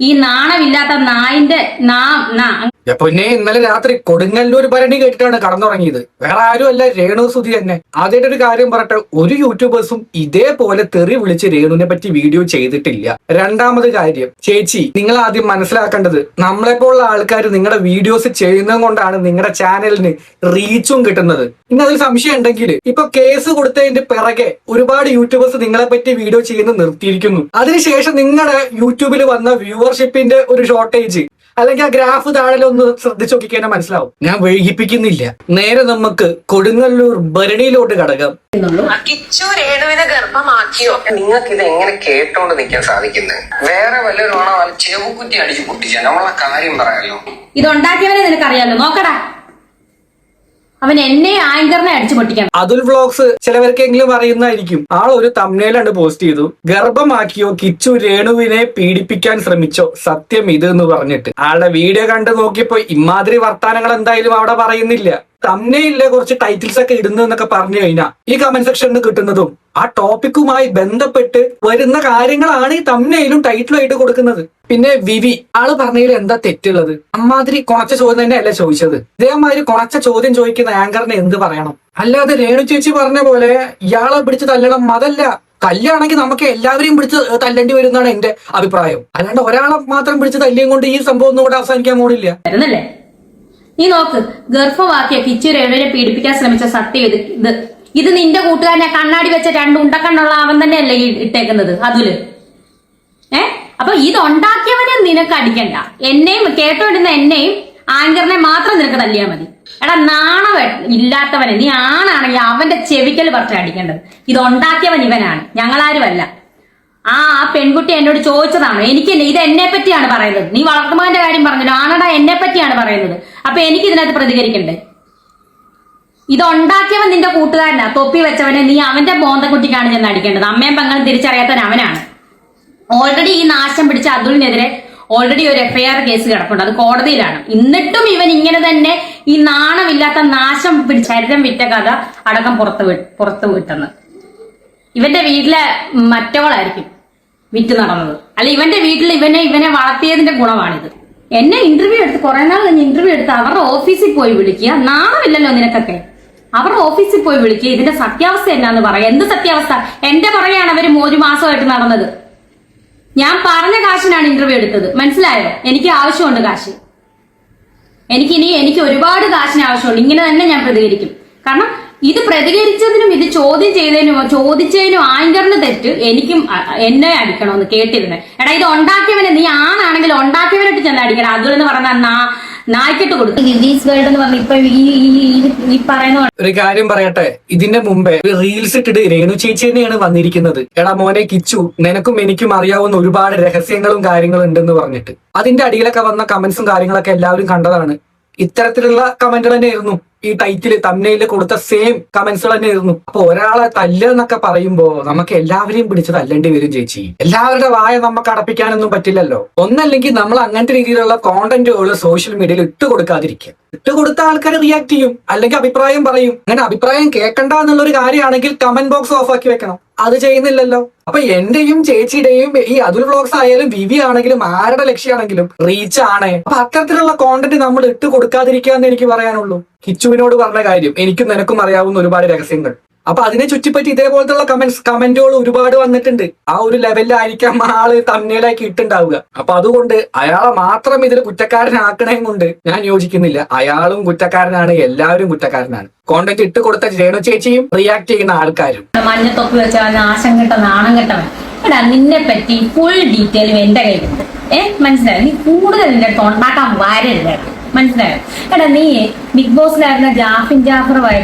ഈ നാണമില്ലാത്ത നായിന്റെ പിന്നെ ഇന്നലെ രാത്രി കൊടുങ്ങല്ലൂർ ഭരണി കേട്ടിട്ടാണ് കടന്നുറങ്ങിയത്. വേറെ ആരും അല്ല, രേണു സുധി തന്നെ. ആദ്യമായിട്ട് ഒരു കാര്യം പറയട്ടെ, ഒരു യൂട്യൂബേഴ്സും ഇതേപോലെ തെറി വിളിച്ച് രേണുവിനെ പറ്റി വീഡിയോ ചെയ്തിട്ടില്ല. രണ്ടാമത് കാര്യം, ചേച്ചി നിങ്ങൾ ആദ്യം മനസ്സിലാക്കേണ്ടത്, നമ്മളെപ്പോലുള്ള ആൾക്കാർ നിങ്ങളുടെ വീഡിയോസ് ചെയ്യുന്നത് കൊണ്ടാണ് നിങ്ങളുടെ ചാനലിന് റീച്ചും കിട്ടുന്നത്. ഇനി അതിൽ സംശയം ഉണ്ടെങ്കിൽ ഇപ്പൊ കേസ് കൊടുത്തതിന്റെ പിറകെ ഒരുപാട് യൂട്യൂബേഴ്സ് നിങ്ങളെ പറ്റി വീഡിയോ ചെയ്യുന്നത് നിർത്തിയിരിക്കുന്നു. അതിനുശേഷം നിങ്ങളുടെ യൂട്യൂബിൽ വന്ന വ്യൂവർഷിപ്പിന്റെ ഒരു ഷോർട്ടേജ് അല്ലെങ്കിൽ ആ ഗ്രാഫ് താഴെ ഒന്ന് ശ്രദ്ധിച്ചു നോക്കിക്കഴിഞ്ഞാൽ മനസ്സിലാവും. ഞാൻ വൈകിപ്പിക്കുന്നില്ല, നേരെ നമുക്ക് കൊടുങ്ങല്ലൂർ ഭരണിയിലോട്ട് കടക്കാം. കിച്ചു രേണുവിനെ ഗർഭമാക്കിയോ? നിങ്ങൾക്ക് ഇത് എങ്ങനെ കേട്ടോണ്ട് നിൽക്കാൻ സാധിക്കുന്നത്? വേറെ വല്ലവരുമാണോ ചെവുകുറ്റി അടിച്ചു പൊട്ടിച്ച? നമ്മളെ കാര്യം പറയാലോ. ഇതുണ്ടാക്കിയവരെ നിനക്കറിയാലോ, നോക്കടാ. അവൻ എന്നെ ആങ്കറിനെ അടിച്ചു പൊട്ടിക്കണം. അതുൽ വ്ലോഗ്സ് ചിലവർക്കെങ്കിലും അറിയുന്നതായിരിക്കും. ആൾ ഒരു തംബ്നെയിലാണ് പോസ്റ്റ് ചെയ്തു, ഗർഭമാക്കിയോ കിച്ചു രേണുവിനെ പീഡിപ്പിക്കാൻ ശ്രമിച്ചോ, സത്യം ഇത് എന്ന് പറഞ്ഞിട്ട്. ആളുടെ വീഡിയോ കണ്ടു നോക്കിയപ്പോ ഇമാതിരി വർത്താനങ്ങൾ എന്തായാലും അവിടെ പറയുന്നില്ല. തംബ്നെയിലിലെ കുറച്ച് ടൈറ്റിൽസ് ഒക്കെ ഇടുന്നു എന്നൊക്കെ പറഞ്ഞു കഴിഞ്ഞാൽ ഈ കമന്റ് സെക്ഷനിൽ കിട്ടുന്നതും ആ ടോപ്പിക്കുമായി ബന്ധപ്പെട്ട് വരുന്ന കാര്യങ്ങളാണ് ഈ തംബ്നെയിലും ടൈറ്റിലും ആയിട്ട് കൊടുക്കുന്നത്. പിന്നെ വിവി ആള് പറഞ്ഞതിൽ എന്താ തെറ്റുള്ളത്? അമ്മാതിരി കുറച്ച ചോദ്യം തന്നെയല്ല ചോദിച്ചത്. ഇതേമാതിരി കുറച്ച ചോദ്യം ചോദിക്കുന്ന ആങ്കറിനെ എന്ത് പറയണം? അല്ലാതെ രേണു ചേച്ചി പറഞ്ഞ പോലെ ഇയാളെ പിടിച്ച് തല്ലണം, അതല്ല. തല്ലാണെങ്കിൽ നമുക്ക് എല്ലാവരെയും പിടിച്ച് തല്ലേണ്ടി വരുന്നതാണ് എന്റെ അഭിപ്രായം. അല്ലാണ്ട് ഒരാളെ മാത്രം പിടിച്ച് തല്ലിയും കൊണ്ട് ഈ സംഭവം ഒന്നും കൂടെ അവസാനിക്കാൻ പോണില്ല. നീ നോക്ക്, ഗർഭമാക്കിയ കിച്ചു രേണുവിനെ പീഡിപ്പിക്കാൻ ശ്രമിച്ച സത്യം ഇത് നിന്റെ കൂട്ടുകാരനെ കണ്ണാടി വെച്ച രണ്ട് ഉണ്ടക്കണ്ണുള്ള അവൻ തന്നെയല്ലേ ഇട്ടേക്കുന്നത് അതുല്. അപ്പൊ ഇതുണ്ടാക്കിയവനെ നിനക്ക് അടിക്കണ്ട. എന്നെയും കേട്ടോണ്ടിരുന്ന എന്നെയും ആങ്കറിനെ മാത്രം നിനക്ക് തല്ലിയാ മതി. എടാ നാണം ഇല്ലാത്തവനെ, നീ ആണാണെങ്കിൽ അവന്റെ ചെവിക്കൽ പറിച്ച് അടിക്കേണ്ടത്. ഇതുണ്ടാക്കിയവൻ ഇവനാണ്, ഞങ്ങളാരുമല്ല. ആ പെൺകുട്ടി എന്നോട് ചോദിച്ചതാണ്. എനിക്ക് ഇത് എന്നെ പറ്റിയാണ് പറയുന്നത്. നീ വളർത്തുമകന്റെ കാര്യം പറഞ്ഞല്ലോ, ആണടാ എന്നെ പറ്റിയാണ് പറയുന്നത്. അപ്പൊ എനിക്ക് ഇതിനകത്ത് പ്രതികരിക്കണ്ടേ? ഇതുണ്ടാക്കിയവൻ നിന്റെ കൂട്ടുകാരനാ, തൊപ്പി വെച്ചവനെ. നീ അവന്റെ ബോന്തക്കുട്ടിക്കാണ് ചെന്ന് അടിക്കേണ്ടത്. അമ്മയും പെങ്ങളും തിരിച്ചറിയാത്തവൻ അവനാണ്. ഓൾറെഡി ഈ നാശം പിടിച്ച അതുലിനെതിരെ ഓൾറെഡി ഒരു FIR കേസ് കിടപ്പുണ്ട്, അത് കോടതിയിലാണ്. എന്നിട്ടും ഇവൻ ഇങ്ങനെ തന്നെ ഈ നാണമില്ലാത്ത നാശം പിടിച്ച ചരിതം വിറ്റ കഥ അടക്കം പുറത്ത് വിട്ടെന്ന്. ഇവന്റെ വീട്ടിലെ മറ്റവളായിരിക്കും വിറ്റ് നടന്നത്. അല്ല, ഇവന്റെ വീട്ടിൽ ഇവനെ വളർത്തിയതിന്റെ ഗുണമാണിത്. എന്നെ ഇന്റർവ്യൂ എടുത്ത് കുറെ നാൾ കഴിഞ്ഞ് ഇന്റർവ്യൂ എടുത്ത് അവരുടെ ഓഫീസിൽ പോയി വിളിക്കുക. നാണമില്ലല്ലോ നിനക്കൊക്കെ? അവരുടെ ഓഫീസിൽ പോയി വിളിക്കുക, ഇതിന്റെ സത്യാവസ്ഥ എന്നാന്ന് പറയാം. എന്ത് സത്യാവസ്ഥ? എന്റെ പറയാണ് അവര് 1 മാസമായിട്ട് നടന്നത്. ഞാൻ പറഞ്ഞ കാശിനാണ് ഇന്റർവ്യൂ എടുത്തത്, മനസ്സിലായോ? എനിക്ക് ആവശ്യമുണ്ട് കാശ്. എനിക്ക് ഒരുപാട് കാശിന് ആവശ്യമുണ്ട്. ഇങ്ങനെ തന്നെ ഞാൻ പ്രതികരിക്കും. കാരണം ഇത് പ്രതികരിച്ചതിനും ഇത് ചോദിച്ചതിനും ആങ്കറിന് തെറ്റ്, എനിക്കും എന്നെ അടിക്കണമെന്ന് കേട്ടിരുന്നത്. എടാ, ഇത് ഉണ്ടാക്കിയവനെ, നീ ആണാണെങ്കിൽ ഉണ്ടാക്കിയവനായിട്ട് ചെന്ന് അടിക്കണം. അതുകൊണ്ട് പറഞ്ഞ നായ്ക്കിട്ട് കൊടുക്കും. വേൾഡ് എന്ന് പറഞ്ഞ ഇപ്പൊ ഈ പറയുന്ന ഒരു കാര്യം പറയട്ടെ, ഇതിന്റെ മുമ്പേ റീൽസ് ഇട്ടിട്ട് രേണു ചേച്ചി തന്നെയാണ് വന്നിരിക്കുന്നത്. എടാ മോനെ കിച്ചു, നിനക്കും എനിക്കും അറിയാവുന്ന ഒരുപാട് രഹസ്യങ്ങളും കാര്യങ്ങളും ഉണ്ടെന്ന് പറഞ്ഞിട്ട്. അതിന്റെ അടിയിലൊക്കെ വന്ന കമന്റ്സും കാര്യങ്ങളൊക്കെ എല്ലാവരും കണ്ടതാണ്. ഇത്തരത്തിലുള്ള കമന്റുകൾ തന്നെയായിരുന്നു ഈ ടൈറ്റില് തംബ്നെയില് കൊടുത്ത സെയിം കമന്റ്സുകൾ തന്നെയായിരുന്നു. അപ്പൊ ഒരാളെ തല്ലെന്നൊക്കെ പറയുമ്പോ നമുക്ക് എല്ലാവരെയും പിടിച്ച് തല്ലേണ്ടി വരും ചേച്ചി. എല്ലാവരുടെ വായ നമുക്ക് അടപ്പിക്കാനൊന്നും പറ്റില്ലല്ലോ. ഒന്നല്ലെങ്കിൽ നമ്മൾ അങ്ങനത്തെ രീതിയിലുള്ള കോണ്ടന്റുകൾ സോഷ്യൽ മീഡിയയിൽ ഇട്ട് കൊടുക്കാതിരിക്കുക. ഇട്ട് കൊടുത്ത ആൾക്കാർ റിയാക്ട് ചെയ്യും, അല്ലെങ്കിൽ അഭിപ്രായം പറയും. അങ്ങനെ അഭിപ്രായം കേൾക്കണ്ട എന്നുള്ളൊരു കാര്യമാണെങ്കിൽ കമന്റ് ബോക്സ് ഓഫ് ആക്കി വെക്കണം. അത് ചെയ്യുന്നില്ലല്ലോ. അപ്പൊ എന്റെയും ചേച്ചിയുടെയും ഈ അതുൽ വ്ലോഗ്സ് ആയാലും വിവി ആണെങ്കിലും ആരുടെ ലക്ഷ്യമാണെങ്കിലും റീച്ച് ആണ്. അപ്പൊ അത്തരത്തിലുള്ള കോണ്ടന്റ് നമ്മൾ ഇട്ട് കൊടുക്കാതിരിക്കാന്ന് എനിക്ക് പറയാനുള്ളൂ. കിച്ചുവിനോട് പറഞ്ഞ കാര്യം എനിക്കും നിനക്കും അറിയാവുന്ന ഒരുപാട് രഹസ്യങ്ങൾ. അപ്പൊ അതിനെ ചുറ്റിപ്പറ്റി ഇതേപോലത്തുള്ള കമന്റുകൾ ഒരുപാട് വന്നിട്ടുണ്ട്. ആ ഒരു ലെവലിലായിരിക്കാം ആള് തമ്മിലാക്കി ഇട്ടുണ്ടാവുക. അപ്പൊ അതുകൊണ്ട് അയാളെ മാത്രം ഇതിൽ കുറ്റക്കാരനാക്കണേം കൊണ്ട് ഞാൻ യോജിക്കുന്നില്ല. അയാളും കുറ്റക്കാരനാണ്, എല്ലാവരും കുറ്റക്കാരനാണ്. കോണ്ടന്റ് ഇട്ട് കൊടുത്ത രേണു ചേച്ചിയും റിയാക്ട് ചെയ്യുന്ന ആൾക്കാരും. മഞ്ഞത്തൊപ്പി വെച്ച നാശം കെട്ട നാണം കെട്ടവൻ. എടാ, നിന്നെ പറ്റി ഫുൾ ഡീറ്റെയിലും എന്റെ കയ്യിലുണ്ട്. മനസ്സിലായോ? നീ കൂടുതൽ നിന്റെ അടുത്ത് ഉണ്ടാക്കാൻ വരരുത്, മനസ്സിലായോ? എടാ, നീ ബിഗ് ബോസിലായിരുന്ന ജാസ്മിൻ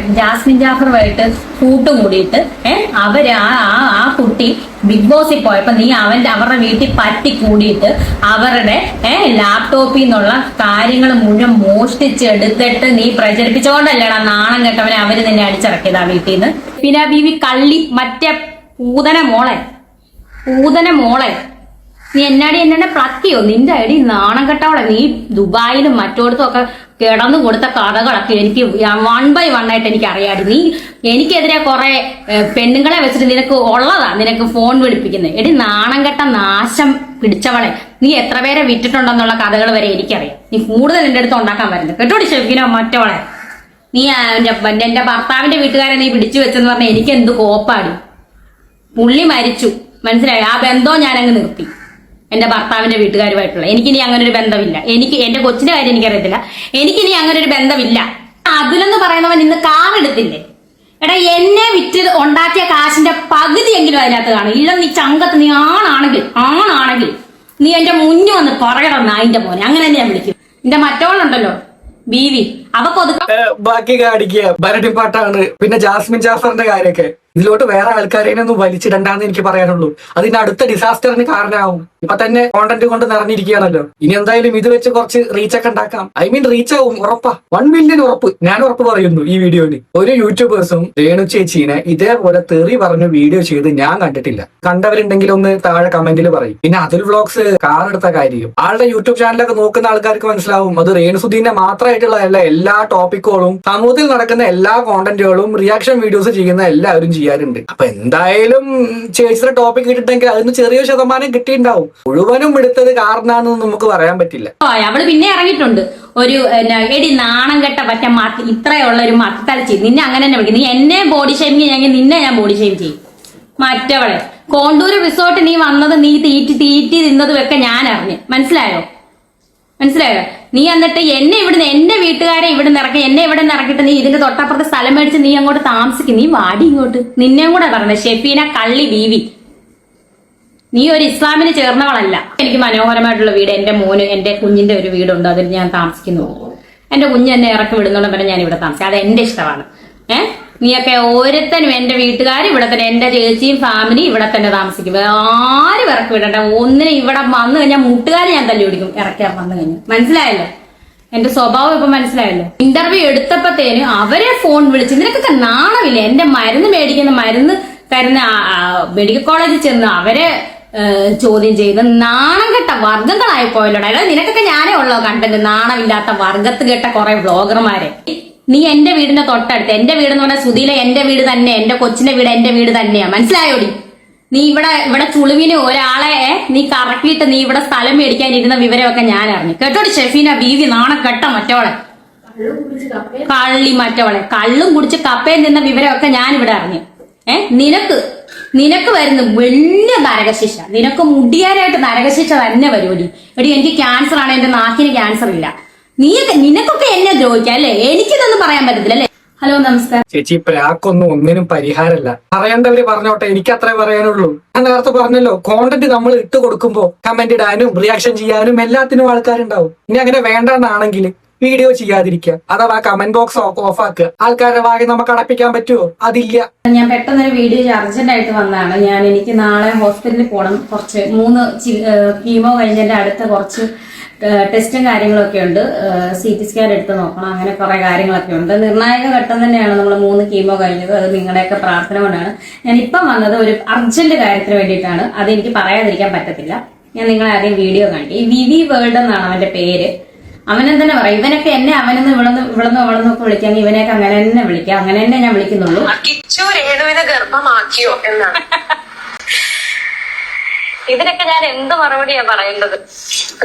ജാഫറുമായിട്ട് കൂട്ടുകൂടിയിട്ട് അവര് ആ കുട്ടി ബിഗ് ബോസിൽ പോയപ്പോ നീ അവരുടെ വീട്ടിൽ പറ്റി കൂടിയിട്ട് അവരുടെ ലാപ്ടോപ്പിൽ നിന്നുള്ള കാര്യങ്ങൾ മുഴുവൻ മോഷ്ടിച്ചെടുത്തിട്ട് നീ പ്രചരിപ്പിച്ചോണ്ടല്ലേടാ നാണം കെട്ടവനെ അവര് നിന്നെ അടിച്ചിറക്കിയത് ആ വീട്ടിൽ നിന്ന്. പിന്നെ ബീവി കള്ളി, മറ്റേ പൂതന മോളെ നീ എന്നെ പ്ലക്കിയോ? നിന്റെ ഐഡി നാണം കെട്ടവളെ. നീ ദുബായിലും മറ്റോടത്തും ഒക്കെ കിടന്നു കൊടുത്ത കഥകളൊക്കെ എനിക്ക് 1 by 1 ആയിട്ട് എനിക്ക് അറിയാടി. നീ എനിക്കെതിരെ കുറെ പെണ്ണുങ്ങളെ വെച്ചിട്ട് നിനക്ക് ഉള്ളതാ നിനക്ക് ഫോൺ വിളിപ്പിക്കുന്നത്. എടി നാണം കെട്ട നാശം പിടിച്ചവളെ, നീ എത്ര പേരെ വിറ്റിട്ടുണ്ടെന്നുള്ള കഥകൾ വരെ എനിക്കറിയാം. നീ കൂടുതൽ എന്റെ അടുത്ത് ഉണ്ടാക്കാൻ വരുന്നത് കേട്ടോടി ഷെഫിനോ മറ്റവളെ. നീ എന്റെ ഭർത്താവിന്റെ വീട്ടുകാരെ നീ പിടിച്ചു വെച്ചെന്ന് പറഞ്ഞാൽ എനിക്ക് എന്ത് കോപ്പാടി. പുള്ളി മരിച്ചു, മനസ്സിലായി. ആ ബന്ധവും ഞാനങ്ങ് നിർത്തി. എന്റെ ഭർത്താവിന്റെ വീട്ടുകാരുമായിട്ടുള്ള എനിക്കിനി അങ്ങനെ ഒരു ബന്ധമില്ല. എനിക്ക് എന്റെ കൊച്ചിന്റെ കാര്യം എനിക്കറിയത്തില്ല. എനിക്കിനി അങ്ങനെ ഒരു ബന്ധമില്ല. അതിലെന്ന് പറയുന്നവൻ ഇന്ന് കാർ എടുത്തില്ലേ? എടാ, എന്നെ വിറ്റ് ഉണ്ടാക്കിയ കാശിന്റെ പകുതിയെങ്കിലും അതിനകത്ത് കാണും. ഇല്ല, നീ ചങ്കത്ത് നീ ആണാണെങ്കിൽ നീ എന്റെ മുന്നിൽ വന്ന് പറയണം നായിന്റെ മോനെ. അങ്ങനെ തന്നെ ഞാൻ വിളിക്കും. എന്റെ മറ്റവളുണ്ടല്ലോ ബീവി, അവക്കൊതുക്ക ബാക്കി കാണിക്കുക ഭരണിപ്പാട്ടാണ്. പിന്നെ ജാസ്മിൻ ജാഫറിന്റെ കാര്യമൊക്കെ ഇതിലോട്ട് വേറെ ആൾക്കാരെയൊന്നും വലിച്ചിടണ്ടെന്ന് എനിക്ക് പറയാനുള്ളൂ. അതിന്റെ അടുത്ത ഡിസാസ്റ്ററിന് കാരണമാവും. ഇപ്പൊ തന്നെ കോണ്ടന്റ് കൊണ്ട് നിറഞ്ഞിരിക്കുകയാണല്ലോ. ഇനി എന്തായാലും ഇത് വെച്ച് കുറച്ച് റീച്ച് ഒക്കെ ഉണ്ടാക്കാം. റീച്ച് ആവും, ഉറപ്പാ. 1 മില്യൺ ഉറപ്പ്. ഞാൻ ഉറപ്പ് പറയുന്നു. ഈ വീഡിയോന് ഒരു യൂട്യൂബേഴ്സും രേണു ചേച്ചീനെ ഇതേപോലെ തെറി പറഞ്ഞു വീഡിയോ ചെയ്ത് ഞാൻ കണ്ടിട്ടില്ല. കണ്ടവരുണ്ടെങ്കിൽ ഒന്ന് താഴെ കമന്റിൽ പറയും. പിന്നെ അതിൽ വ്ളോഗ്സ് കാർ എടുത്ത കാര്യം ആളുടെ യൂട്യൂബ് ചാനലൊക്കെ നോക്കുന്ന ആൾക്കാർക്ക് മനസ്സിലാവും. അത് രേണുസുദ്ദീന്റെ മാത്രമായിട്ടുള്ള എല്ലാ ടോപ്പിക്കുകളും സമൂഹത്തിൽ നടക്കുന്ന എല്ലാ കോണ്ടന്റുകളും റിയാക്ഷൻ വീഡിയോസ് ചെയ്യുന്ന എല്ലാവരും ചെയ്യാറുണ്ട്. അപ്പൊ എന്തായാലും ചേച്ചിയുടെ ടോപ്പിക് കിട്ടിട്ടെങ്കിൽ അതിന് ചെറിയൊരു ശതമാനം കിട്ടിയിട്ടുണ്ടാവും. മുഴുവനും എടുത്തത് കാരണമാണെന്ന് നമുക്ക് പറയാൻ പറ്റില്ല. അവള് പിന്നെ ഇറങ്ങിയിട്ടുണ്ട് ഒരു എടി നാണം കെട്ട പറ്റ ഇത്രയുള്ള ഒരു മത്തലച്ചി. നിന്നെ അങ്ങനെ തന്നെ വിളിക്കും. നീ എന്നെ ബോഡി ഷെയിം ചെയ്യാമെങ്കിൽ നിന്നെ ഞാൻ ബോഡി ഷെയിം ചെയ്യും. മറ്റവളെ കോണ്ടൂര് റിസോർട്ട് നീ വന്നത് നീ തീറ്റി തിന്നതും ഒക്കെ ഞാൻ അറിഞ്ഞു. മനസ്സിലായോ? നീ എന്നിട്ട് എന്നെ ഇവിടുന്ന് എന്റെ വീട്ടുകാരെ ഇവിടെ ഇറക്കി എന്നെ ഇവിടെ ഇറക്കിയിട്ട് നീ ഇതിന്റെ തൊട്ടപ്പുറത്ത് സ്ഥലം മേടിച്ച് നീ അങ്ങോട്ട് താമസിക്കും. നീ വാടി ഇങ്ങോട്ട്. നിന്നെയും കൂടെ പറഞ്ഞത് ഷെഫീന കള്ളി ബീവി. നീ ഒരു ഇസ്ലാമിന് ചേർന്നവളല്ല. എനിക്ക് മനോഹരമായിട്ടുള്ള വീട്, എന്റെ മോന് എന്റെ കുഞ്ഞിന്റെ ഒരു വീടുണ്ട്, അതിൽ ഞാൻ താമസിക്കുന്നു. എന്റെ കുഞ്ഞ് എന്നെ ഇറക്കി വിടുന്നോണ്ട് വരെ ഞാൻ ഇവിടെ താമസിക്കും. അത് എന്റെ ഇഷ്ടമാണ്. നീയൊക്കെ ഓരോരുത്തരും എന്റെ വീട്ടുകാർ ഇവിടെ തന്നെ, എന്റെ ചേച്ചിയും ഫാമിലി ഇവിടെ തന്നെ താമസിക്കും. ആരും ഇറക്കി വിടണ്ട. ഒന്നിനും ഇവിടെ വന്നു കഴിഞ്ഞാൽ മുട്ടുകാരെ ഞാൻ തല്ലി പിടിക്കും. ഇറക്കാൻ വന്നു കഴിഞ്ഞു. മനസ്സിലായല്ലോ? എന്റെ സ്വഭാവം ഇപ്പൊ മനസ്സിലായല്ലോ. ഇന്റർവ്യൂ എടുത്തപ്പോഴത്തേന് അവരെ ഫോൺ വിളിച്ച് നിനക്കൊക്കെ നാണമില്ല. എന്റെ മരുന്ന് തരുന്ന മെഡിക്കൽ കോളേജിൽ ചെന്ന് അവരെ ചോദ്യം ചെയ്ത് നാണം കെട്ട വർഗങ്ങളായി പോയല്ലോടാ. അല്ലാതെ നിനക്കൊക്കെ ഞാനേ ഉള്ളോ കണ്ടന്റ് നാണമില്ലാത്ത വർഗത്ത് കെട്ട കുറെ വ്ളോഗർമാരെ. നീ എന്റെ വീടിന്റെ തൊട്ടടുത്ത്, എന്റെ വീട് എന്ന് പറഞ്ഞാൽ സുധീല എന്റെ വീട് തന്നെ, എന്റെ കൊച്ചിന്റെ വീട് എന്റെ വീട് തന്നെയാ. മനസ്സിലായോടി? നീ ഇവിടെ ചുളുവിന് ഒരാളെ നീ കറക്കിയിട്ട് നീ ഇവിടെ സ്ഥലം മേടിക്കാനിരുന്ന വിവരമൊക്കെ ഞാൻ അറിഞ്ഞു. കേട്ടോടി ഷെഫീന ബീവി നാണം കെട്ട മറ്റവളെ, കള്ളി മറ്റവളെ. കള്ളും കുടിച്ച് കപ്പയിൽ നിന്ന വിവരമൊക്കെ ഞാൻ ഇവിടെ അറിഞ്ഞു. നിനക്ക് വരുന്ന വലിയ നരകശിക്ഷ. നിനക്ക് മുടിയാനായിട്ട് നരകശിക്ഷ തന്നെ വരുമടി. എടി, എനിക്ക് ക്യാൻസർ ആണ്, എന്റെ നാക്കിന് ക്യാൻസർ ഇല്ല. നിനക്കൊക്കെ എന്നെ ദ്രോഹിക്കാം അല്ലേ? എനിക്കിതൊന്നും പറയാൻ പറ്റത്തില്ല അല്ലേ? ഹലോ, നമസ്കാരം ചേച്ചി. പ്രാക്കൊന്നും ഒന്നിനും പരിഹാരമല്ല. പറയേണ്ടവര് പറഞ്ഞോട്ടെ, എനിക്ക് അത്രേ പറയാനുള്ളൂ. ഞാൻ നേരത്തെ പറഞ്ഞല്ലോ, കോണ്ടന്റ് നമ്മൾ ഇട്ട് കൊടുക്കുമ്പോ കമന്റ് ഇടാനും റിയാക്ഷൻ ചെയ്യാനും എല്ലാത്തിനും ആൾക്കാരുണ്ടാവും. ഇനി അങ്ങനെ വേണ്ടെന്നാണെങ്കിൽ വീഡിയോ ചെയ്യാതിരിക്കുക, അഥവാ കമന്റ് ബോക്സ് ഓഫ് ആക്കുക. ആൾക്കാരുടെ വാങ്ങി നമുക്ക് അടപ്പിക്കാൻ പറ്റുമോ? അതില്ല. ഞാൻ പെട്ടെന്നൊരു വീഡിയോ അർജന്റ് ആയിട്ട് വന്നതാണ്. എനിക്ക് നാളെ ഹോസ്പിറ്റലിൽ പോകണം. കുറച്ച് 3 കീമോ കഴിഞ്ഞതിന്റെ അടുത്ത് കുറച്ച് ടെസ്റ്റും കാര്യങ്ങളൊക്കെ ഉണ്ട്. CT സ്കാൻ എടുത്ത് നോക്കണം. അങ്ങനെ കുറെ കാര്യങ്ങളൊക്കെ ഉണ്ട്. നിർണായക ഘട്ടം തന്നെയാണ് നമ്മൾ 3 കീമോ കഴിഞ്ഞത്. അത് നിങ്ങളുടെയൊക്കെ പ്രാർത്ഥന കൊണ്ടാണ്. ഞാൻ ഇപ്പം വന്നത് ഒരു അർജന്റ് കാര്യത്തിന് വേണ്ടിയിട്ടാണ്. അത് എനിക്ക് പറയാതിരിക്കാൻ പറ്റത്തില്ല. ഞാൻ നിങ്ങളെ ആദ്യം വീഡിയോ കണ്ടി. വിവി വേൾഡ് എന്നാണ് അവന്റെ പേര്. അവനെ തന്നെ പറയാം. ഇവനൊക്കെ എന്നെ അവനെന്ന് ഇവളെന്നൊക്കെ വിളിക്കാൻ ഇവനെയൊക്കെ അങ്ങനെ തന്നെ വിളിക്കാം. അങ്ങനെ തന്നെ ഞാൻ വിളിക്കുന്നുള്ളൂ. കിച്ചു രേണുവിനെ ഗർഭമാക്കിയോ എന്നാണ്. ഇതിനൊക്കെ ഞാൻ എന്ത് മറുപടിയാ പറയേണ്ടത്?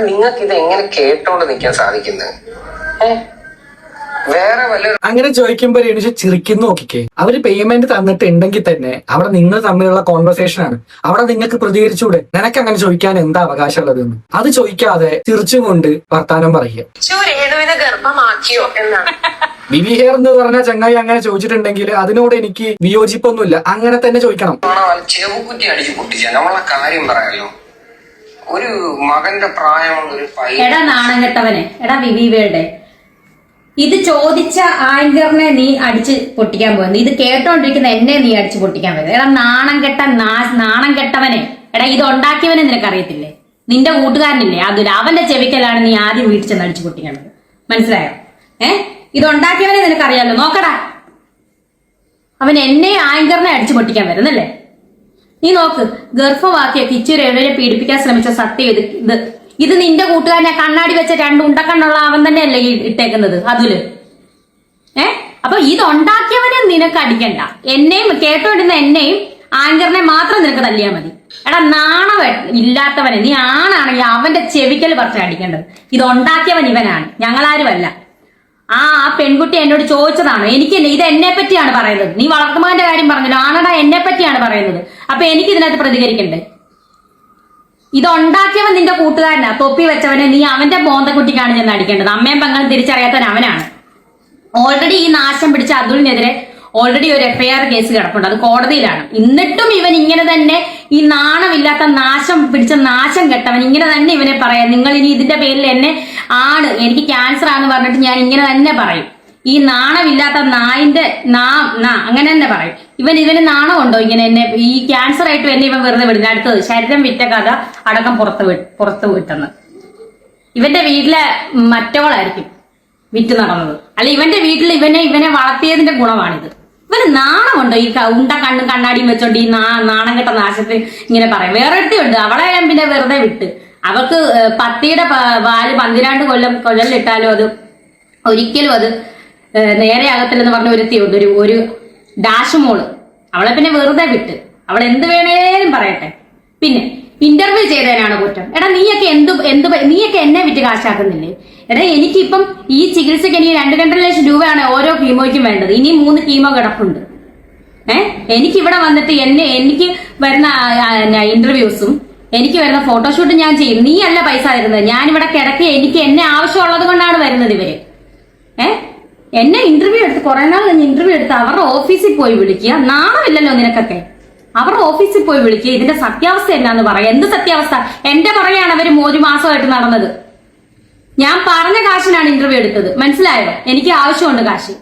നിങ്ങൾക്ക് ഇത് എങ്ങനെ കേട്ടോണ്ട് നിൽക്കാൻ സാധിക്കുന്നത്? വേറെ വല്ല അങ്ങനെ ചോദിക്കുമ്പോ രേണുജ ചിരിക്കുന്നു. നോക്കിക്കേ, അവര് പേയ്മെന്റ് തന്നിട്ടുണ്ടെങ്കിൽ തന്നെ അവിടെ നിങ്ങൾ തമ്മിലുള്ള കോൺവെർസേഷൻ ആണ്. അവിടെ നിങ്ങൾക്ക് പ്രതികരിച്ചൂടെ? നിനക്ക് അങ്ങനെ ചോദിക്കാൻ എന്താ അവകാശമുള്ളതെന്ന്? അത് ചോദിക്കാതെ ചിരിച്ചുകൊണ്ട് വർത്താനം പറയുക. രേണുവിനെ ഗർഭമാക്കിയോ എന്നാണ്. ബിബി ഹെയർ എന്ന് പറഞ്ഞ ചങ്ങായി അങ്ങനെ ചോദിച്ചിട്ടുണ്ടെങ്കിൽ അതിനോട് എനിക്ക് വിയോജിപ്പൊന്നുമില്ല. അങ്ങനെ തന്നെ ചോദിക്കണം. ചെവുകുറ്റി അടിച്ചു പൊട്ടിച്ച നമ്മളെ കാര്യം പറയാലോ. ഒരു മകന്റെ പ്രായമുള്ള ഒരു പയ്യൻ. എടാ നാണം കെട്ടവനെ, എടാ ബിബി വേൾഡ്, ഇത് ചോദിച്ച ആങ്കറിനെ നീ അടിച്ച് പൊട്ടിക്കാൻ പോകുന്നു. ഇത് കേട്ടോണ്ടിരിക്കുന്ന എന്നെ നീ അടിച്ചു പൊട്ടിക്കാൻ വരുന്നത്. എടാ നാണം കെട്ടവനെ. എടാ, ഇത് ഉണ്ടാക്കിയവനെ നിനക്കറിയത്തില്ലേ? നിന്റെ കൂട്ടുകാരനില്ലേ അതിൽ? അവന്റെ ചെവിക്കലാണ് നീ ആദ്യം വീട്ടിൽ ചെന്ന് അടിച്ചു പൊട്ടിക്കേണ്ടത്. മനസ്സിലായോ? ഇത് ഉണ്ടാക്കിയവനെ നിനക്കറിയാലോ. നോക്കടാ, അവൻ എന്നെ ആങ്കറിനെ അടിച്ചു പൊട്ടിക്കാൻ വരുന്നല്ലേ? നീ നോക്ക്, ഗർഭവാക്കിയ കിച്ചു രേണുവിനെ പീഡിപ്പിക്കാൻ ശ്രമിച്ച സത്യം ഇത് നിന്റെ കൂട്ടുകാരനെ കണ്ണാടി വെച്ച 2 ഉണ്ടക്കണ്ണുള്ള അവൻ തന്നെയല്ലേ ഈ ഇട്ടേക്കുന്നത് അതില്. അപ്പൊ ഇതുണ്ടാക്കിയവനെ നിനക്ക് അടിക്കണ്ട, എന്നെയും കേട്ടോണ്ടിരുന്ന എന്നെയും ആങ്കറിനെ മാത്രം നിനക്ക് തല്ലിയാൽ മതി. എടാ ഇല്ലാത്തവനെ, നീ ആണാണെങ്കിൽ അവന്റെ ചെവിക്കൽ പറിച്ച് അടിക്കേണ്ടത്. ഇതുണ്ടാക്കിയവൻ ഇവനാണ്, ഞങ്ങളാരുമല്ല. ആ പെൺകുട്ടി എന്നോട് ചോദിച്ചതാണ്, എനിക്ക് ഇത് എന്നെ പറ്റിയാണ് പറയുന്നത്. നീ വളർത്തുമകന്റെ കാര്യം പറഞ്ഞല്ലോ, ആണടാ എന്നെ പറ്റിയാണ് പറയുന്നത്. അപ്പൊ എനിക്ക് ഇതിനകത്ത് പ്രതികരിക്കണ്ടേ? ഇതുണ്ടാക്കിയവൻ നിന്റെ കൂട്ടുകാരനാ, തൊപ്പി വെച്ചവനെ നീ അവന്റെ മോന്തക്കുട്ടിക്കാണ് ചെന്ന് അടിക്കേണ്ടത്. അമ്മയും പെങ്ങളും തിരിച്ചറിയാത്തവൻ അവനാണ്. ഓൾറെഡി ഈ നാശം പിടിച്ച അതുലിനെതിരെ ഓൾറെഡി ഒരു FIR കേസ് കിടപ്പുണ്ട്, അത് കോടതിയിലാണ്. എന്നിട്ടും ഇവൻ ഇങ്ങനെ തന്നെ, ഈ നാണമില്ലാത്ത നാശം പിടിച്ച നാശം കെട്ടവൻ ഇങ്ങനെ തന്നെ ഇവനെ പറയാം. നിങ്ങൾ ഇനി ഇതിന്റെ പേരിൽ എന്നെ എനിക്ക് ക്യാൻസർ ആണെന്ന് പറഞ്ഞിട്ട് ഞാൻ ഇങ്ങനെ തന്നെ പറയും. ഈ നാണമില്ലാത്ത നായിന്റെ അങ്ങനെ തന്നെ പറയും. ഇവന് നാണമുണ്ടോ ഇങ്ങനെ എന്നെ ഈ ക്യാൻസർ ആയിട്ട് എന്നെ ഇവൻ വെറുതെ വിടുന്ന? അടുത്തത് ശരീരം വിറ്റ കഥ അടക്കം പുറത്ത് വിട്ടെന്ന്. ഇവന്റെ വീട്ടിലെ മറ്റവളായിരിക്കും വിറ്റ് നടന്നത്, അല്ല ഇവന്റെ വീട്ടിൽ ഇവനെ വളർത്തിയതിന്റെ ഗുണമാണിത്. ഇവന് നാണമുണ്ടോ ഈ കണ്ണും കണ്ണാടിയും വെച്ചോണ്ട് ഈ നാണം കെട്ട നാശത്തിൽ ഇങ്ങനെ പറയും? വേറെ ഒരുത്തിയുണ്ട്, അവളെ ഞാൻ പിന്നെ വെറുതെ വിട്ട്. അവൾക്ക് പത്തിയുടെ പാല് 12 കൊല്ലം കുഴലിട്ടാലും അത് ഒരിക്കലും അത് നേരെ ആകത്തില്ലെന്ന് പറഞ്ഞ ഒരുത്തിയുണ്ട്, ഒരു ഡാഷ് മോള്. അവളെ പിന്നെ വെറുതെ വിട്ട്, അവൾ എന്ത് വേണേലും പറയട്ടെ. പിന്നെ ഇന്റർവ്യൂ ചെയ്തതിനാണ് കുറ്റം. എടാ നീയൊക്കെ എന്നെ വിറ്റ് കാശാക്കുന്നില്ലേ? എടാ എനിക്കിപ്പം ഈ ചികിത്സയ്ക്ക് എനിക്ക് 2-2.5 ലക്ഷം രൂപയാണ് ഓരോ കീമോയ്ക്കും വേണ്ടത്. ഇനി 3 കീമോ കിടപ്പുണ്ട്. എനിക്ക് ഇവിടെ വന്നിട്ട് എനിക്ക് വരുന്ന ഇന്റർവ്യൂസും എനിക്ക് വരുന്ന ഫോട്ടോഷൂട്ടും ഞാൻ ചെയ്യും. നീ അല്ല പൈസ തരുന്നത്. ഞാനിവിടെ കിടക്കി എനിക്ക് എന്നെ ആവശ്യമുള്ളത് കൊണ്ടാണ് വരുന്നത് ഇവര്. എന്നെ ഇന്റർവ്യൂ എടുത്ത് കുറെ നാൾ കഴിഞ്ഞ് ഇന്റർവ്യൂ എടുത്ത് അവരുടെ ഓഫീസിൽ പോയി വിളിക്കുക. നാണമില്ലല്ലോ നിനക്കൊക്കെ? അവരുടെ ഓഫീസിൽ പോയി വിളിക്കുക, ഇതിന്റെ സത്യാവസ്ഥ എന്നാന്ന് പറയാം. എന്ത് സത്യാവസ്ഥ? എന്റെ പറയാണ് അവര് 1 മാസമായിട്ട് നടന്നത്. ഞാൻ പറഞ്ഞ കാശിനാണ് ഇന്റർവ്യൂ എടുത്തത്, മനസ്സിലായോ? എനിക്ക് ആവശ്യമുണ്ട് കാശ്.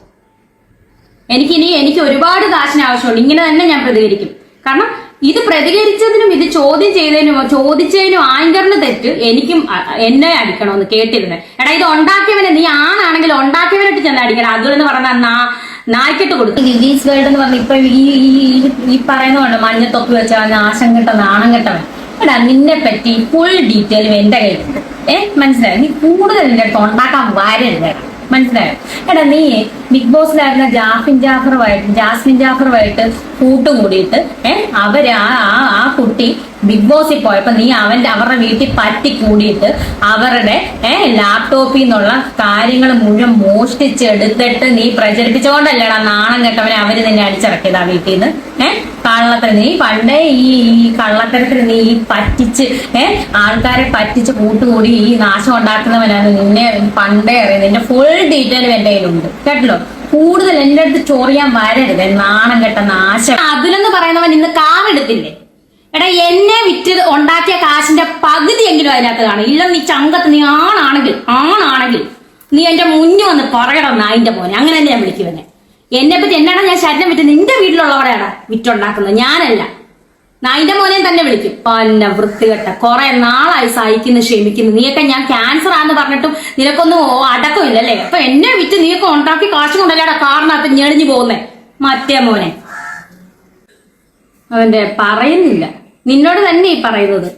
എനിക്ക് ഒരുപാട് കാശിന് ആവശ്യമുണ്ട്. ഇങ്ങനെ തന്നെ ഞാൻ പ്രതികരിക്കും. കാരണം ഇത് പ്രതികരിച്ചതിനും ഇത് ചോദിച്ചതിനും ആങ്കറിന് തെറ്റ്, എനിക്കും എന്നെ അടിക്കണമെന്ന് കേട്ടിരുന്നത്. എടാ ഇത് ഉണ്ടാക്കിയവനെ, നീ ആണാണെങ്കിൽ ഉണ്ടാക്കിയവനായിട്ട് ചെന്ന് അടിക്കണം. അതുകൊണ്ട് പറഞ്ഞ നായ്ക്കിട്ട് കൊടുക്കും. ലിലീസ് വേൾഡ് എന്ന് പറഞ്ഞ ഇപ്പൊ ഈ പറയുന്നതുകൊണ്ട് മഞ്ഞത്തൊപ്പി വെച്ച നാശം കെട്ട നാണം കെട്ടവൻ. എടാ നിന്നെ പറ്റി ഫുൾ ഡീറ്റെയിലും എന്റെ കയ്യിലുണ്ട്. മനസ്സിലായോ? നീ കൂടുതൽ നിന്റെ അടുത്ത് ഉണ്ടാക്കാൻ വരരുത്, മനസ്സിലായോ? എടാ നീ ബിഗ് ബോസിലായിരുന്ന ജാസ്മിൻ ജാഫറുമായിട്ട് കൂട്ടുകൂടിയിട്ട് അവര് ആ കുട്ടി ബിഗ് ബോസിൽ പോയപ്പോ നീ അവരുടെ വീട്ടിൽ പറ്റി കൂടിയിട്ട് അവരുടെ ലാപ്ടോപ്പിൽ നിന്നുള്ള കാര്യങ്ങൾ മുഴുവൻ മോഷ്ടിച്ചെടുത്തിട്ട് നീ പ്രചരിപ്പിച്ചുകൊണ്ടല്ലേടാ നാണം കെട്ടവനെ അവര് നിന്നെ അടിച്ചിറക്കിയത് ആ വീട്ടിൽ നിന്ന്. കള്ളത്തരം നീ പണ്ടേ ഈ കള്ളത്തരത്തിൽ നീ പറ്റിച്ച് ആൾക്കാരെ പറ്റിച്ച് കൂട്ടുകൂടി ഈ നാശം ഉണ്ടാക്കുന്നവനാണ്. നിന്നെ പണ്ടേ അറിയാം. നിന്റെ ഫുൾ ഡീറ്റെയിലും എന്റെ കയ്യിലുണ്ട്, കേട്ടല്ലോ? കൂടുതൽ എന്റെ അടുത്ത് ചൊറിയാൻ വരരുത്, നാണം കെട്ട നാശം. അതിലെന്ന് പറയുന്നവൻ ഇന്ന് കാറെടുത്തില്ലേ? എടാ എന്നെ വിറ്റ് ഉണ്ടാക്കിയ കാശിന്റെ പകുതിയെങ്കിലും അതിനകത്ത് കാണും. ഇല്ല നീ ചങ്കത്ത് നീ ആണാണെങ്കിൽ നീ എന്റെ മുന്നിൽ വന്ന് പറയണം നായിന്റെ മോനെ. അങ്ങനെ തന്നെ ഞാൻ വിളിക്കുവനെ. എന്നെ പറ്റി എന്നാണ് ഞാൻ ശരീരം വിറ്റ് നിന്റെ വീട്ടിലുള്ളവരെയാണ് വിറ്റുണ്ടാക്കുന്നത്, ഞാനല്ല. നായിന്റെ മോനെ തന്നെ വിളിക്കും. പന്ന വൃത്തികെട്ട, കുറെ നാളായി സഹിക്കുന്നു ക്ഷമിക്കുന്നു. നീയൊക്കെ ഞാൻ ക്യാൻസർ ആണെന്ന് പറഞ്ഞിട്ടും നിനക്കൊന്നും അടക്കമില്ലല്ലേ? അപ്പൊ എന്നെ വിറ്റ് നീയൊക്കെ ഉണ്ടാക്കി കാശ് കൊണ്ടല്ലേടാ കാറിനകത്ത് ഞെളിഞ്ഞു പോകുന്നേ മറ്റേ മോനെ. അവന്റെ പറയുന്നില്ല, നിന്നോട് തന്നെ ഈ പറയുന്നത്.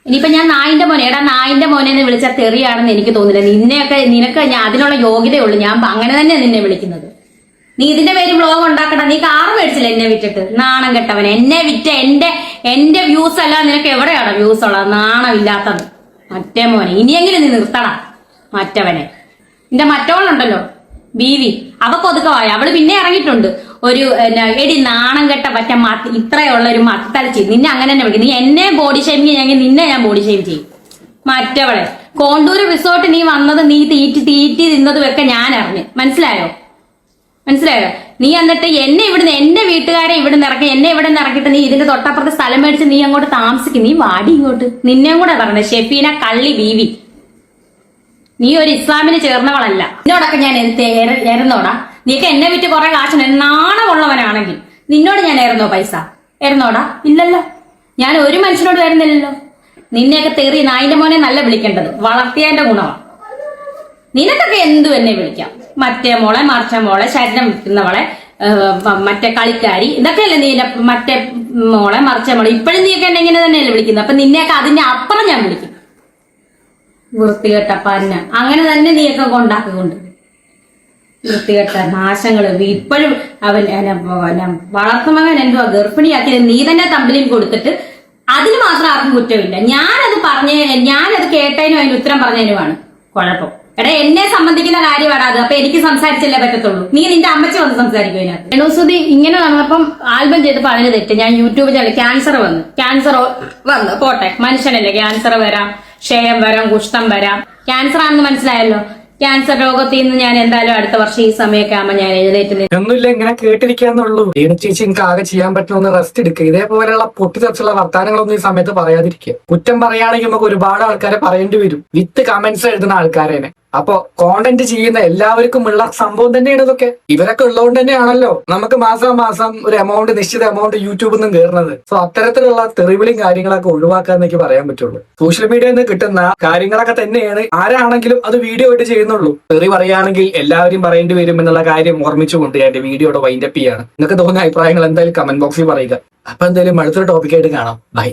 ഇനിയിപ്പൊ ഞാൻ നായിന്റെ മോനെ, എടാ നായിന്റെ മോനെ എന്ന് വിളിച്ചാൽ തെറിയാണെന്ന് എനിക്ക് തോന്നില്ല. നിനക്ക് ഞാൻ അതിനുള്ള യോഗ്യതയുള്ളൂ. ഞാൻ അങ്ങനെ തന്നെ നിന്നെ വിളിക്കുന്നത്. നീ ഇതിന്റെ പേര് വ്ലോഗ് ഉണ്ടാക്കണ്ട. നീ കാറ് മേടിച്ചില്ല എന്നെ വിറ്റിട്ട്, നാണം കെട്ടവൻ. എന്നെ വിറ്റ എന്റെ വ്യൂസ് അല്ല നിനക്ക് എവിടെയാണ് വ്യൂസ് ഉള്ളത്? നാണമില്ലാത്തത് മറ്റേ മോനെ. ഇനിയെങ്കിലും നീ നിർത്തടാ മറ്റവനെ. നിന്റെ മറ്റവളുണ്ടല്ലോ ബീവി, അവക്ക് ഒതുക്കമായ. അവള് പിന്നെ ഇറങ്ങിയിട്ടുണ്ട് ഒരു എടി നാണം കെട്ട പറ്റ ഇത്രയുള്ള ഒരു മത്തലച്ചി. നിന്നെ അങ്ങനെ തന്നെ വിളിക്കും. നീ എന്നെ ബോഡി ഷെയിമിങ് ചെയ്യാമെങ്കിൽ നിന്നെ ഞാൻ ബോഡി ഷെയിം ചെയ്യും. മറ്റവളെ കോണ്ടൂര് റിസോർട്ട് നീ വന്നത് നീ തീറ്റി തിന്നതും ഒക്കെ ഞാൻ അറിഞ്ഞു. മനസ്സിലായോ? നീ എന്നിട്ട് എന്റെ വീട്ടുകാരെ ഇവിടുന്ന് ഇറക്കി, എന്നെ ഇവിടെ നിന്ന് ഇറക്കിയിട്ട് നീ ഇതിന്റെ തൊട്ടപ്പുറത്ത് സ്ഥലം മേടിച്ച് നീ അങ്ങോട്ട് താമസിക്കും. നീ വാടി ഇങ്ങോട്ട്. നിന്നെയും കൂടെ പറഞ്ഞത് ഷെഫീന കള്ളി ബീവി. നീ ഒരു ഇസ്ലാമിന് ചേർന്നവളല്ല. നിന്നോടൊക്കെ ഞാൻ എരുന്നോടാ? നീക്ക് എന്നെ വിറ്റ് കുറെ കാശ് നാണമുള്ളവനാണെങ്കിൽ നിന്നോട് ഞാൻ ഏറുന്നോ പൈസ? ഏറുന്നോടാ? ഇല്ലല്ലോ. ഞാൻ ഒരു മനുഷ്യനോട് വരുന്നില്ലല്ലോ. നിന്നെയൊക്കെ തെറി നായിന്റെ മോനെ നല്ല വിളിക്കേണ്ടത്, വളർത്തിയതിന്റെ ഗുണമാണ്. നിനക്കൊക്കെ എന്തു എന്നെ വിളിക്കാം. മറ്റേ മോളെ, മറിച്ച മോളെ, ശരീരം വിൽക്കുന്നവളെ, മറ്റേ കളിക്കാരി ഇതൊക്കെയല്ലേ നീ എന്നെ മറ്റേ മോളെ മറിച്ച മോളെ ഇപ്പോഴും നീയൊക്കെ എന്നെ ഇങ്ങനെ തന്നെയല്ലേ വിളിക്കുന്നത്. അപ്പൊ നിന്നെയൊക്കെ അതിന്റെ അപ്പുറം ഞാൻ വിളിക്കും. വൃത്തികെട്ട പന്ന അങ്ങനെ തന്നെ നീയൊക്കെ കൊണ്ടാക്കിക്കൊണ്ട് വൃത്തികെട്ട നാശങ്ങള്. ഇപ്പോഴും അവൻ വളർത്തുമകൻ എന്തുവാ ഗർഭിണിയാക്കിയത് നീ തന്നെ തമ്പിലും കൊടുത്തിട്ട് അതിന് മാത്രം ആർക്കും കുറ്റമില്ല. ഞാനത് കേട്ടതിനും അതിന് ഉത്തരം പറഞ്ഞതിനുമാണ് കുഴപ്പം. എടാ എന്നെ സംബന്ധിക്കുന്ന കാര്യമാണ് അത്. അപ്പൊ എനിക്ക് സംസാരിച്ചല്ലേ പറ്റത്തുള്ളൂ. നീ നിന്റെ അമ്മച്ചി വന്ന് സംസാരിക്കും അതിനകത്ത്. രേണുസുതി ഇങ്ങനെ വന്നപ്പം ആൽബം ചെയ്തപ്പോ അതിന് തെറ്റ്. ഞാൻ യൂട്യൂബിൽ ക്യാൻസർ വന്ന് പോട്ടെ, മനുഷ്യനല്ലേ, ക്യാൻസർ വരാം, ക്ഷയം വരാം, കുഷ്ഠം വരാം. ക്യാൻസർ ആണെന്ന് മനസ്സിലായല്ലോ. ക്യാൻസർ രോഗത്തിൽ നിന്ന് ഞാൻ എന്തായാലും അടുത്ത വർഷം ഈ സമയമൊക്കെ ആകുമ്പോൾ ഞാൻ എഴുന്നേറ്റ് ഒന്നുമില്ല, ഇങ്ങനെ കേട്ടിരിക്കാന്നുള്ളൂ. രേണു ചേച്ചി എനിക്ക് ആകെ ചെയ്യാൻ പറ്റുന്ന റെസ്റ്റ് എടുക്കുക. ഇതേപോലെയുള്ള പൊട്ടിത്തെറിച്ചുള്ള വർത്താനങ്ങളൊന്നും ഈ സമയത്ത് പറയാതിരിക്കുക. കുറ്റം പറയുകയാണെങ്കിൽ നമുക്ക് ഒരുപാട് ആൾക്കാരെ പറയേണ്ടി വരും, വിത്ത് കമന്റ്സ് എഴുതുന്ന ആൾക്കാരെ. അപ്പൊ കോണ്ടന്റ് ചെയ്യുന്ന എല്ലാവർക്കും ഉള്ള സംഭവം തന്നെയാണ് ഇതൊക്കെ. ഇവരൊക്കെ ഉള്ളതുകൊണ്ട് തന്നെയാണല്ലോ നമുക്ക് മാസം ഒരു എമൗണ്ട്, നിശ്ചിത എമൗണ്ട് യൂട്യൂബിൽ നിന്നും കയറുന്നത്. സോ അത്തരത്തിലുള്ള തെറിവിളിയും കാര്യങ്ങളൊക്കെ ഒഴിവാക്കാന്ന് എനിക്ക് പറയാൻ പറ്റുള്ളൂ. സോഷ്യൽ മീഡിയയിൽ നിന്ന് കിട്ടുന്ന കാര്യങ്ങളൊക്കെ തന്നെയാണ് ആരാണെങ്കിലും അത് വീഡിയോ ആയിട്ട് ചെയ്യുന്നുള്ളൂ. തെറി പറയുകയാണെങ്കിൽ എല്ലാവരും പറയേണ്ടി വരും എന്നുള്ള കാര്യം ഓർമ്മിച്ചുകൊണ്ട് ഞാൻ വീഡിയോയുടെ വൈൻഡപ്പ് ചെയ്യാണ്. നിങ്ങൾക്ക് തോന്നുന്ന അഭിപ്രായങ്ങൾ എന്തായാലും കമന്റ് ബോക്സിൽ പറയുക. അപ്പൊ എന്തായാലും അടുത്തൊരു ടോപ്പിക്കായിട്ട് കാണാം. ബൈ.